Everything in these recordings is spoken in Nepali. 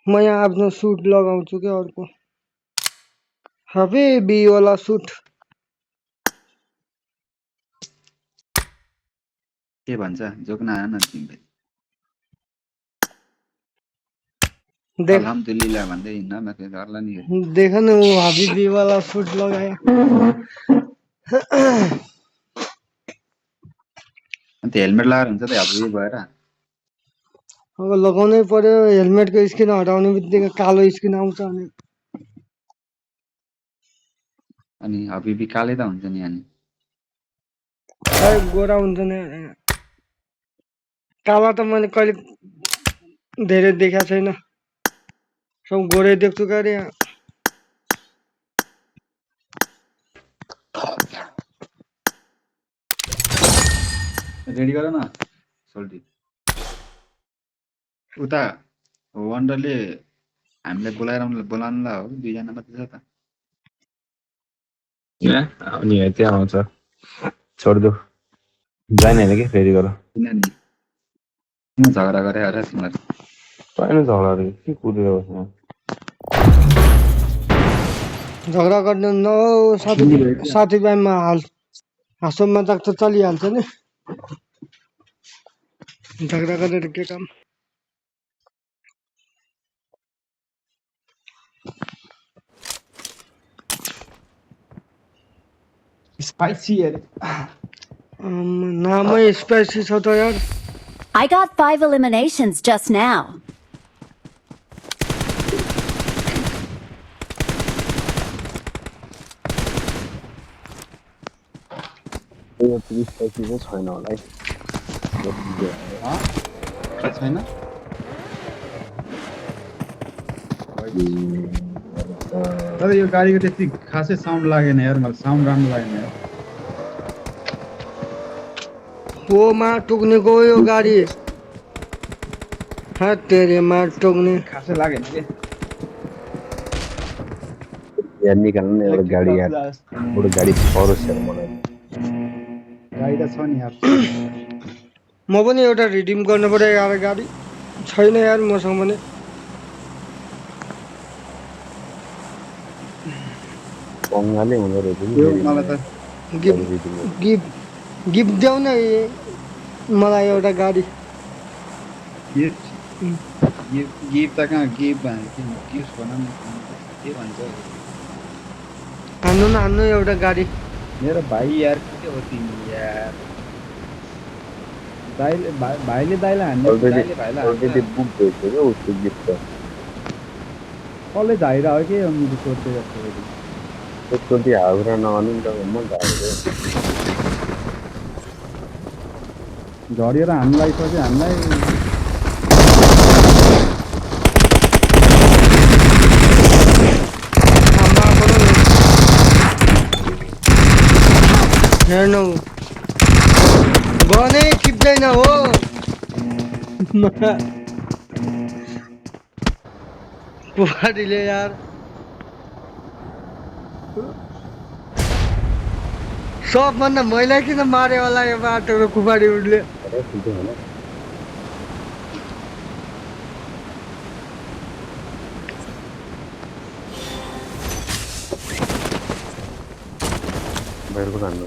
म यहाँ आफ्नो सुट लगाउँछु के अर्को हबेबी वाला सुट के भन्छ जोक्न आएन तिमीले देख अल्हम्दुलिल्लाह भन्दै हिँड्न माथि गर्ला नि देख न वो हबीबी वाला सूट लगाया अन्त हेलमेट लगाएर हुन्छ त हबी भएर अब लगाउनै पर्यो हेलमेटको स्किन हटाउने बित्तिकै कालो स्किन आउँछ अनि हबीबी कालै त हुन्छ नि अनि खै गोरा हुन्छ नि काला त मैले कहिले धेरै देखाएको छैन सब गोरै देख्छु के अरे रेडी गर न सोल्टी उता वन्डरले हामीलाई बोलाउनुलाई हो दुईजना मात्रै छ त अनि त्यहाँ आउँछ छोड्दो जाने होइन कि फेरि गर किनभने किन झगडा गरे अरे तिमीहरू होइन झगडा के कुदेर बस्नु झगडा गर्नु न साथीभाइमा हाँसो मजाक त चलिहाल्छ नि झगडा गरेर के काम स्पाइसी अरे नामै स्पाइसी छ त यार I got 5 eliminations just now. यो पुलिस पैसा चाहिँ छैन होला है छैन तर यो गाडीको त्यति खासै साउन्ड लागेन यार मलाई साउन्ड राम्रो लागेन यार पोमा टुक्ने गयो गाडी हा तेरेमा टुक्ने खासै लागेन के यार निकाल्नु न एउटा गाडी यार एउटा गाडी परोस् यार मलाई गाडी त छ नि यार म पनि एउटा रिडिम गर्नु पर्यो यार गाडी छैन यार मसँग पनि बङ्गालै हुँदो रहेछ नि मलाई त गिफ्ट देऊ न मलाई एउटा गाडी गिफ्ट त कहाँ गिफ्ट भन के भन्छ हान्नु एउटा गाडी मेरो भाइ यार के हो तिमी यार भाइले दाइलाई हान्ने अलरेडी बुक भइसक्यो क्या उसको गिफ्ट त कसले झाइरा हो कि मेरो सोध्दै जस्तो त्यसको त्यो हाउरा नगर्नु नि त म झारेको झरेर हामीलाई सके हामीलाई हेर्नु गनै टिप्दैन हो कुवारीले यार सबभन्दा मैला किन मार्यो होला यो बाटोको कुवारी उडले बाहिरको हान्नु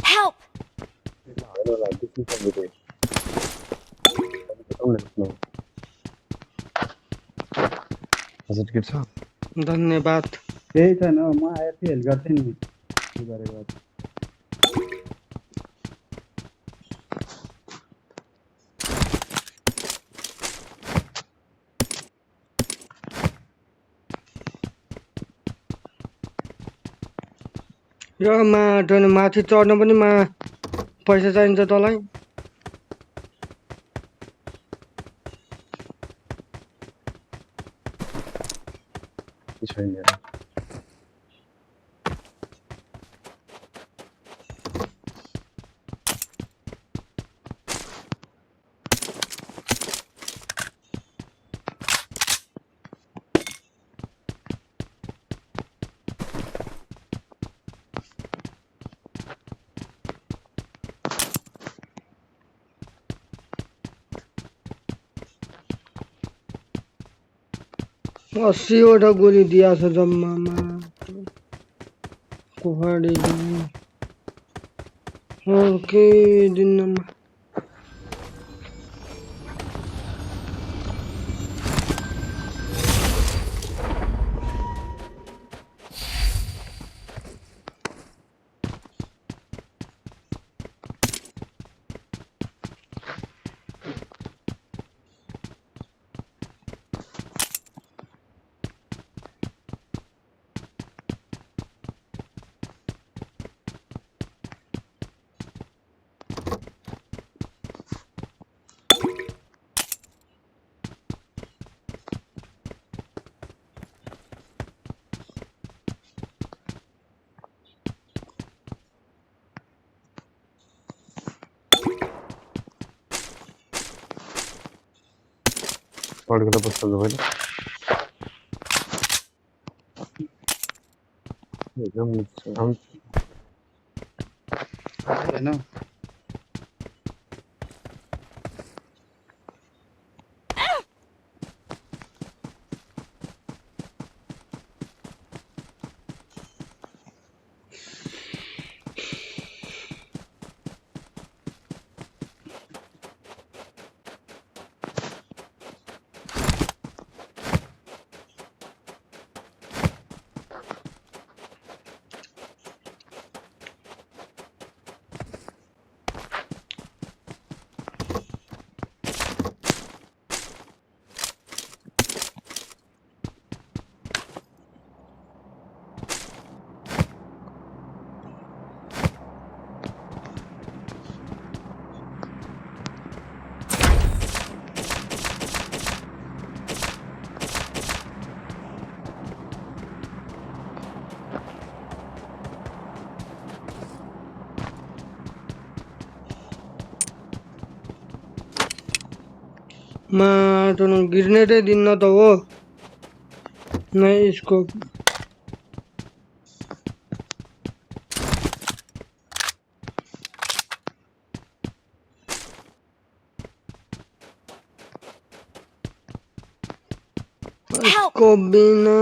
Help! धन्यवाद केही छैन म आएर चाहिँ हेल्प गर्थेँ नि के गरेको यो माथि चढ्न पनि पैसा चाहिन्छ तँलाई छैन 80वटा गोली दिएको छ जम्मामा कुखुराले केही दिनमा पड्केर बस्छ तपाईले एकदम होइन माटो गिर्नेटै दिन्न त हो नै स्कोप स्कोप बिना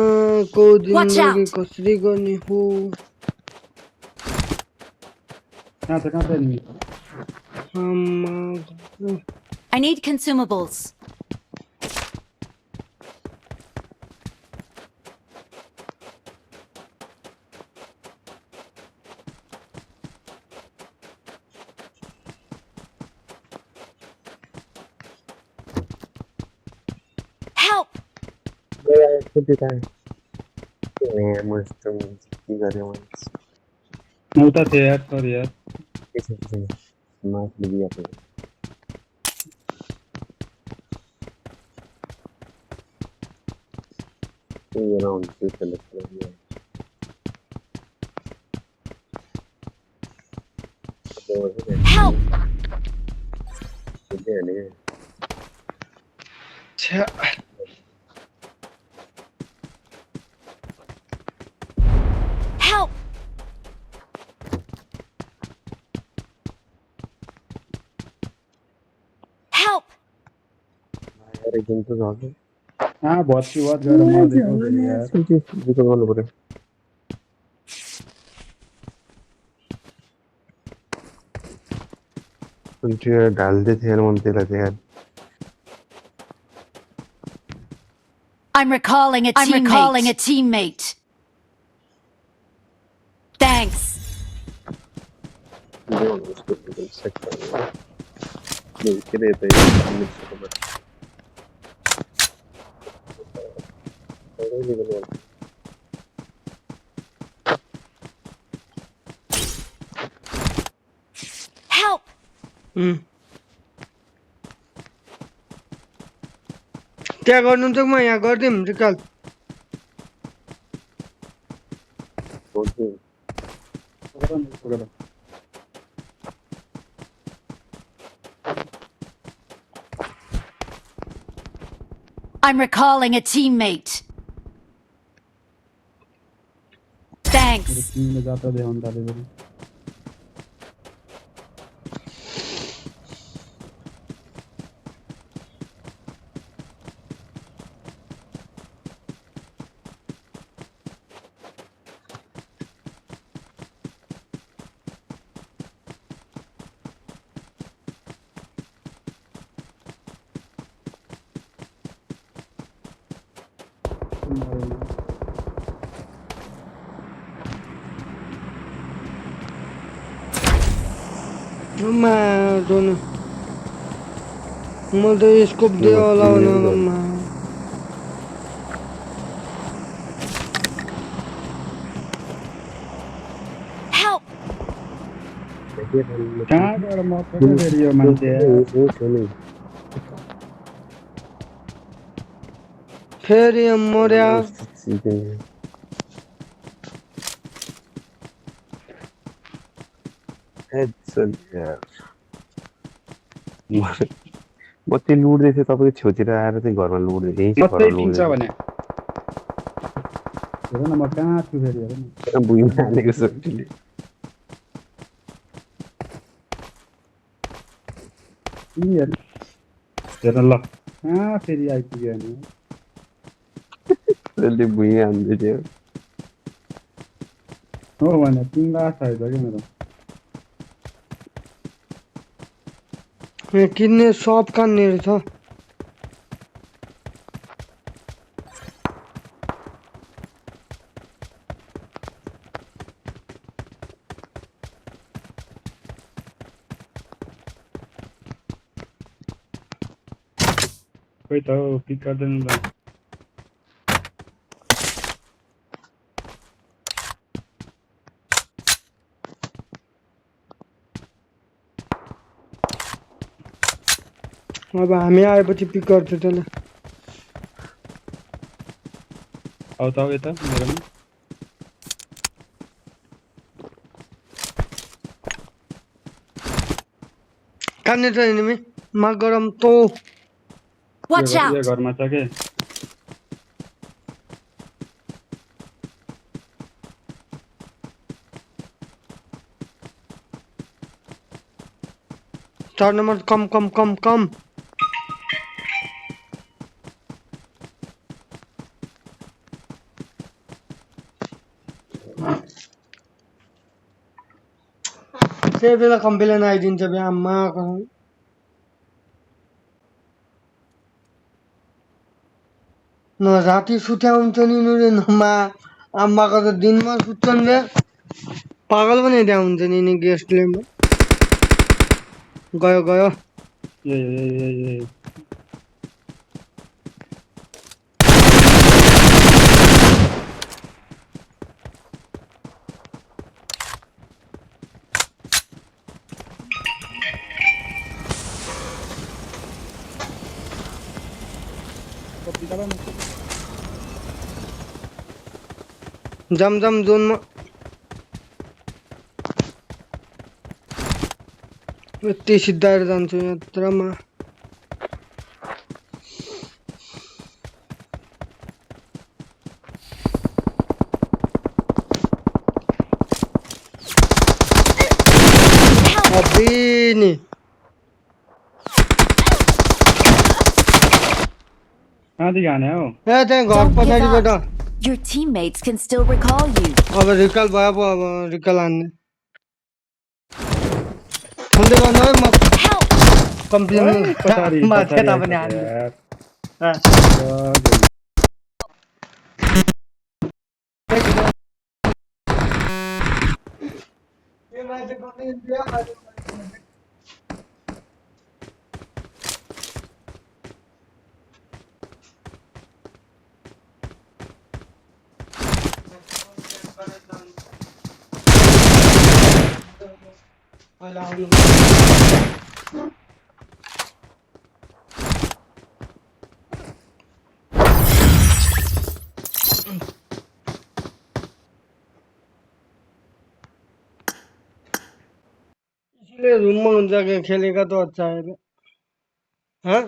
को जिन्दगी कसरी गर्ने हो कहाँ छ नि I need consumables. Help! उता थियो यार सरी यार Help! Help! Help! हाँ बहुत सी बात कर रहा हूँ यार ढाल्दै थियो यार मन त्यसलाई चाहिँ यार I'm recalling a teammate. Thanks. Help! त्यहाँ गर्नुहुन्छ म यहाँ गर्दिम रिकल I'm recalling a teammate. Thanks. अम्मा दोन मैले त स्कोप दियो होला भनेर अम्मा Help! कहाँबाट मर्छ त फेरि यो मान्छे फेरि मर्या म त्यो लुट्दै थिएँ तपाईँको छेउतिर आएर चाहिँ घरमा लुट्दै थिएँ मात्रै पिन्छ भने हेर न म कहाँ छु फेरि हेर न भुइँमा हालेको सोटीले हेर हेर ल कहाँ फेरि आइपुग्यो नि त्यसले भुइँ हान्दै थियो हो भने तिमीलाई आशा है कि मेरो यहाँ किन्ने सप कहाँनिर छ खोइ त हौ पिक गर्दैन ल अब हामी आएपछि पिक गर्छ त्यसले आउ त यता मेरोमा कहाँनिर छ एनिमी माग गरम तो Watch यो out! घरमा छ के चार नंबर कम कम कम कम त्यही बेला कम्प्लेन आइदिन्छ बे आम्मा न राति सुत्या हुन्छ नि नुरे नमा आम्माको त दिनमा सुत्छन् बे पागल पनि त्यहाँ हुन्छ नि गेस्टले गयो गयो ए जमजम जोनमा यति सिद्धाएर जान्छु यात्रामा अबिनी कहाँदेखि हाने हौ ए त्यहाँ घर Don't give पछाडिबाट up. Your teammates can still recall you. अब रिकल भयो पो अब रिकल हान्ने खोल्दै गर्नु है म Help! कम्प्लेन पछाडि माथि पछाडि पनि हान्ने इसलिए रूम में जाके खेलेगा तो अच्छा है हाँ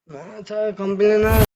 अच्छा कंप्लेन